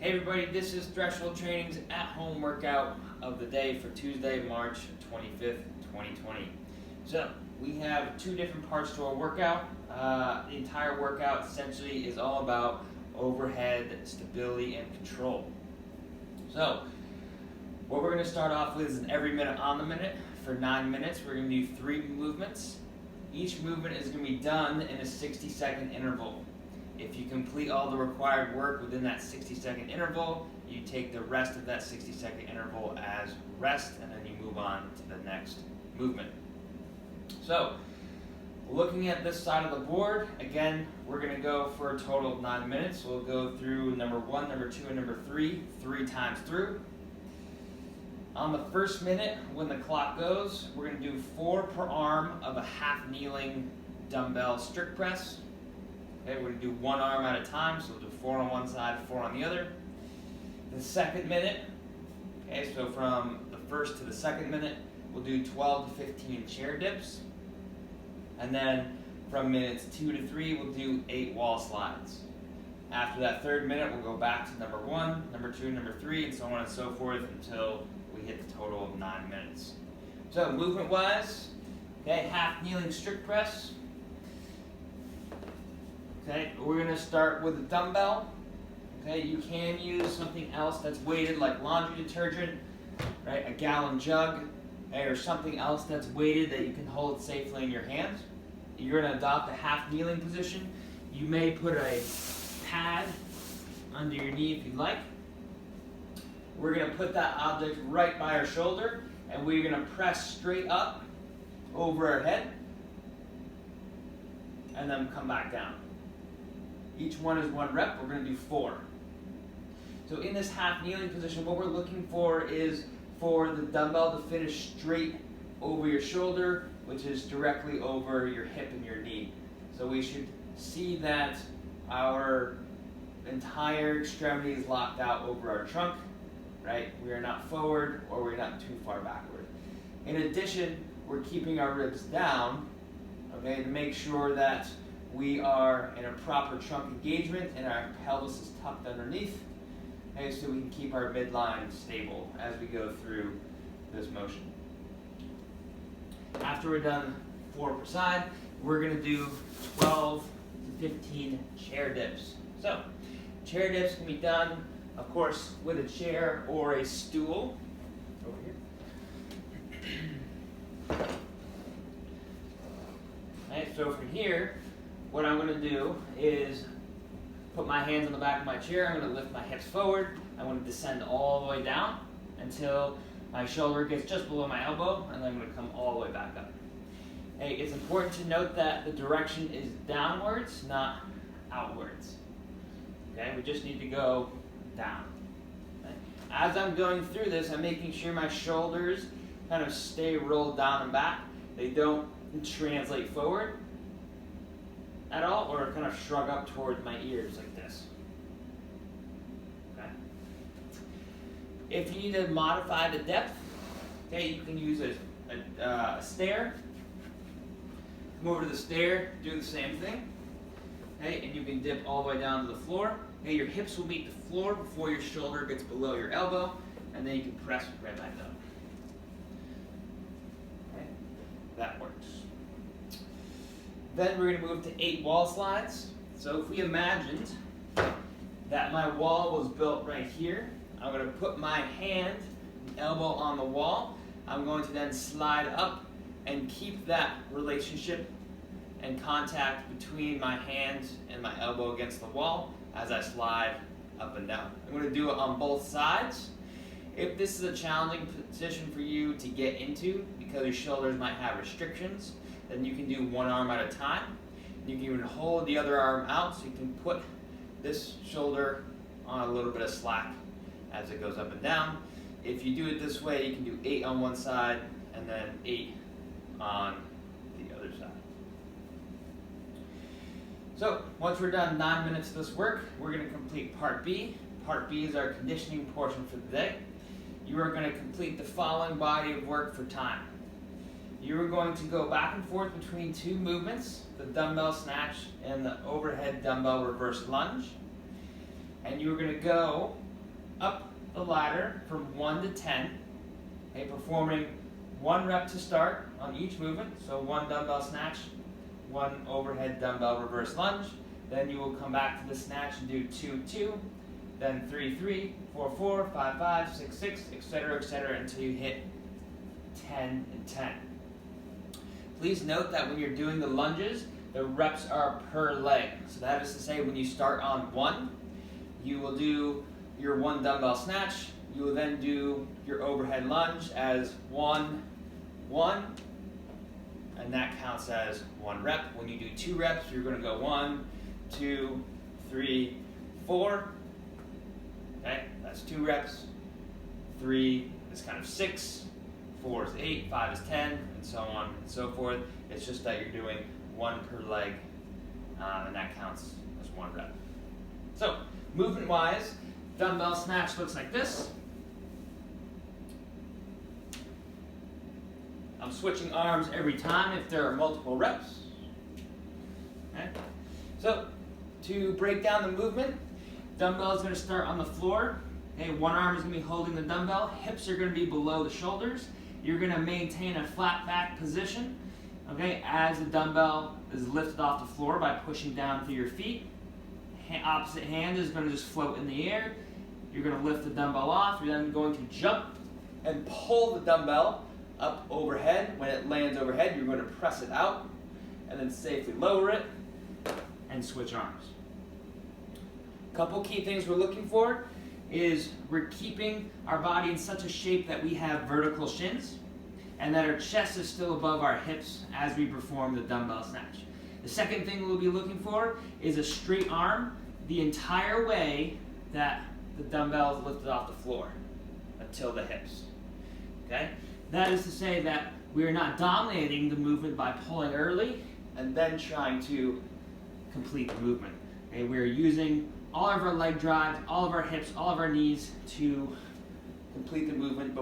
Hey everybody, this is Threshold Training's at-home workout of the day for Tuesday, March 25th, 2020. So, we have two different parts to our workout. The entire workout essentially is all about overhead stability and control. So, what we're going to start off with is an every minute on the minute. For 9 minutes, we're going to do 3 movements. Each movement is going to be done in a 60-second interval. If you complete all the required work within that 60-second interval, you take the rest of that 60-second interval as rest, and then you move on to the next movement. So, looking at this side of the board, again, we're going to go for a total of 9 minutes. We'll go through number 1, number 2, and number 3 times through. On the first minute, when the clock goes, we're going to do 4 per arm of a half kneeling dumbbell strict press. Okay, we're going to do 1 arm at a time, so we'll do 4 on one side, 4 on the other. The second minute, okay, so from the first to the second minute, we'll do 12 to 15 chair dips. And then from minutes 2 to 3, we'll do 8 wall slides. After that third minute, we'll go back to number 1, number 2, number 3, and so on and so forth until we hit the total of 9 minutes. So movement-wise, okay, half kneeling strict press. Okay, we're going to start with a dumbbell. Okay, you can use something else that's weighted like laundry detergent, right? A gallon jug, okay, or something else that's weighted that you can hold safely in your hands. You're going to adopt a half kneeling position. You may put a pad under your knee if you'd like. We're going to put that object right by our shoulder, and we're going to press straight up over our head, and then come back down. Each one is 1 rep. We're going to do 4. So in this half kneeling position, what we're looking for is for the dumbbell to finish straight over your shoulder, which is directly over your hip and your knee. So we should see that our entire extremity is locked out over our trunk, right? We are not forward or we're not too far backward. In addition, we're keeping our ribs down, okay, to make sure that we are in a proper trunk engagement and our pelvis is tucked underneath, okay, so we can keep our midline stable as we go through this motion. After we're done 4 per side, we're going to do 12 to 15 chair dips. So, chair dips can be done, of course, with a chair or a stool. Over here. Okay, so from here, what I'm going to do is put my hands on the back of my chair. I'm going to lift my hips forward. I'm going to descend all the way down until my shoulder gets just below my elbow, and then I'm going to come all the way back up. Hey, it's important to note that the direction is downwards, not outwards. Okay, we just need to go down. Okay? As I'm going through this, I'm making sure my shoulders kind of stay rolled down and back. They don't translate forward at all, or kind of shrug up towards my ears like this. Okay. If you need to modify the depth, okay, you can use a stair. Come over to the stair, do the same thing. Okay, and you can dip all the way down to the floor. Okay, your hips will meet the floor before your shoulder gets below your elbow, and then you can press right back up. Okay, that works. Then we're going to move to 8 wall slides. So if we imagined that my wall was built right here, I'm going to put my hand, elbow on the wall. I'm going to then slide up and keep that relationship and contact between my hands and my elbow against the wall as I slide up and down. I'm going to do it on both sides. If this is a challenging position for you to get into because your shoulders might have restrictions, then you can do 1 arm at a time. You can even hold the other arm out so you can put this shoulder on a little bit of slack as it goes up and down. If you do it this way, you can do 8 on one side and then 8 on the other side. So once we're done 9 minutes of this work, we're going to complete part B. Part B is our conditioning portion for the day. You are going to complete the following body of work for time. You are going to go back and forth between 2 movements, the dumbbell snatch and the overhead dumbbell reverse lunge. And you are going to go up the ladder from 1 to 10, okay, performing 1 rep to start on each movement, so 1 dumbbell snatch, 1 overhead dumbbell reverse lunge, then you will come back to the snatch and do 2, 2, then 3, 3, 4, 4, 5, 5, 6, 6, etc., until you hit 10 and 10. Please note that when you're doing the lunges, the reps are per leg. So that is to say, when you start on 1, you will do your 1 dumbbell snatch. You will then do your overhead lunge as 1, 1, and that counts as 1 rep. When you do 2 reps, you're going to go 1, 2, 3, 4. Okay, that's 2 reps. 3 is kind of 6. 4 is 8, 5 is 10, and so on and so forth. It's just that you're doing 1 per leg, and that counts as 1 rep. So, movement-wise, dumbbell snatch looks like this. I'm switching arms every time if there are multiple reps. Okay. So, to break down the movement, dumbbell is going to start on the floor. Okay, one arm is going to be holding the dumbbell. Hips are going to be below the shoulders. You're going to maintain a flat back position, okay, as the dumbbell is lifted off the floor by pushing down through your feet. Opposite hand is going to just float in the air. You're going to lift the dumbbell off. You're then going to jump and pull the dumbbell up overhead. When it lands overhead, you're going to press it out and then safely lower it and switch arms. A couple key things we're looking for is we're keeping our body in such a shape that we have vertical shins and that our chest is still above our hips as we perform the dumbbell snatch. The second thing we'll be looking for is a straight arm the entire way that the dumbbell is lifted off the floor until the hips. Okay? That is to say that we are not dominating the movement by pulling early and then trying to complete the movement. Okay? We are using all of our leg drive, all of our hips, all of our knees to complete the movement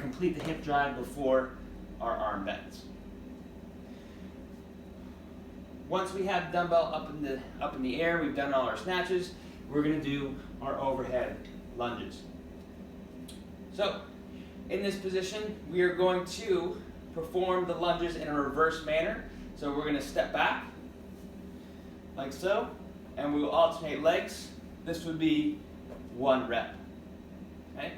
complete the hip drive before our arm bends. Once we have the dumbbell up in the air, we've done all our snatches, we're going to do our overhead lunges. So, in this position, we are going to perform the lunges in a reverse manner. So we're going to step back, like so, and we will alternate legs. This would be 1 rep. Okay?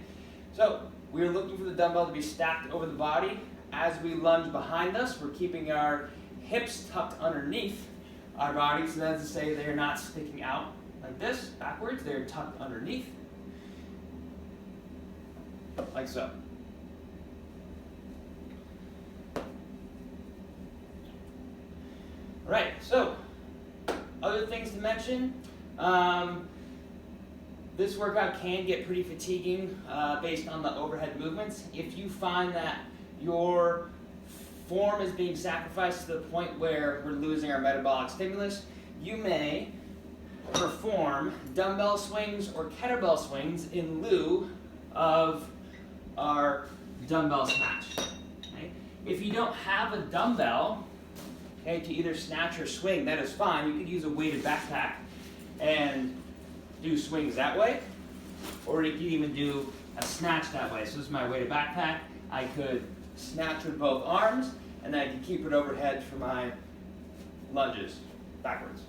So, we are looking for the dumbbell to be stacked over the body. As we lunge behind us, we're keeping our hips tucked underneath our body, so that's to say they're not sticking out like this, backwards. They're tucked underneath, like so. Alright, so, other things to mention. This workout can get pretty fatiguing based on the overhead movements. If you find that your form is being sacrificed to the point where we're losing our metabolic stimulus, you may perform dumbbell swings or kettlebell swings in lieu of our dumbbell snatch. Okay? If you don't have a dumbbell, okay, to either snatch or swing, that is fine. You could use a weighted backpack and do swings that way, or you could even do a snatch that way. So this is my weighted backpack. I could snatch with both arms, and then I can keep it overhead for my lunges, backwards.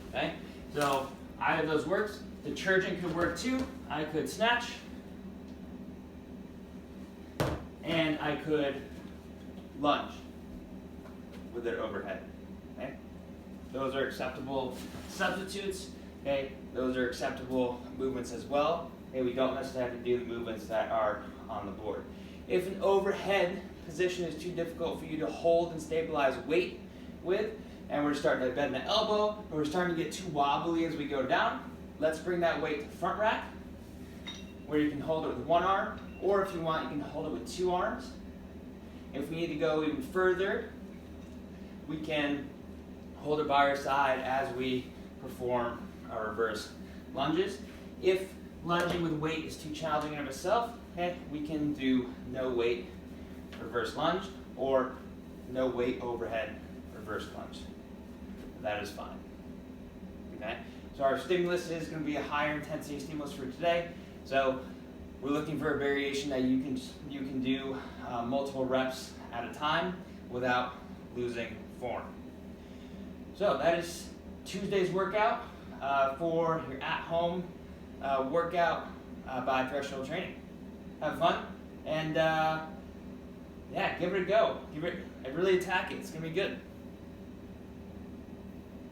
Okay, so either of those works. The Detergent could work too. I could snatch, and I could lunge with it overhead. Okay, those are acceptable substitutes. Okay, those are acceptable movements as well. Okay, we don't necessarily have to do the movements that are on the board. If an overhead position is too difficult for you to hold and stabilize weight with, and we're starting to bend the elbow, or we're starting to get too wobbly as we go down, let's bring that weight to the front rack, where you can hold it with 1 arm, or if you want, you can hold it with 2 arms. If we need to go even further, we can hold it by our side as we perform our reverse lunges. If lunging with weight is too challenging in of itself, okay, we can do no weight reverse lunge or no weight overhead reverse lunge. That is fine. Okay? So our stimulus is going to be a higher intensity stimulus for today. So we're looking for a variation that you can do multiple reps at a time without losing form. So that is Tuesday's workout for your at-home workout by Threshold Training. Have fun and yeah, give it a go. Really attack it. It's gonna be good.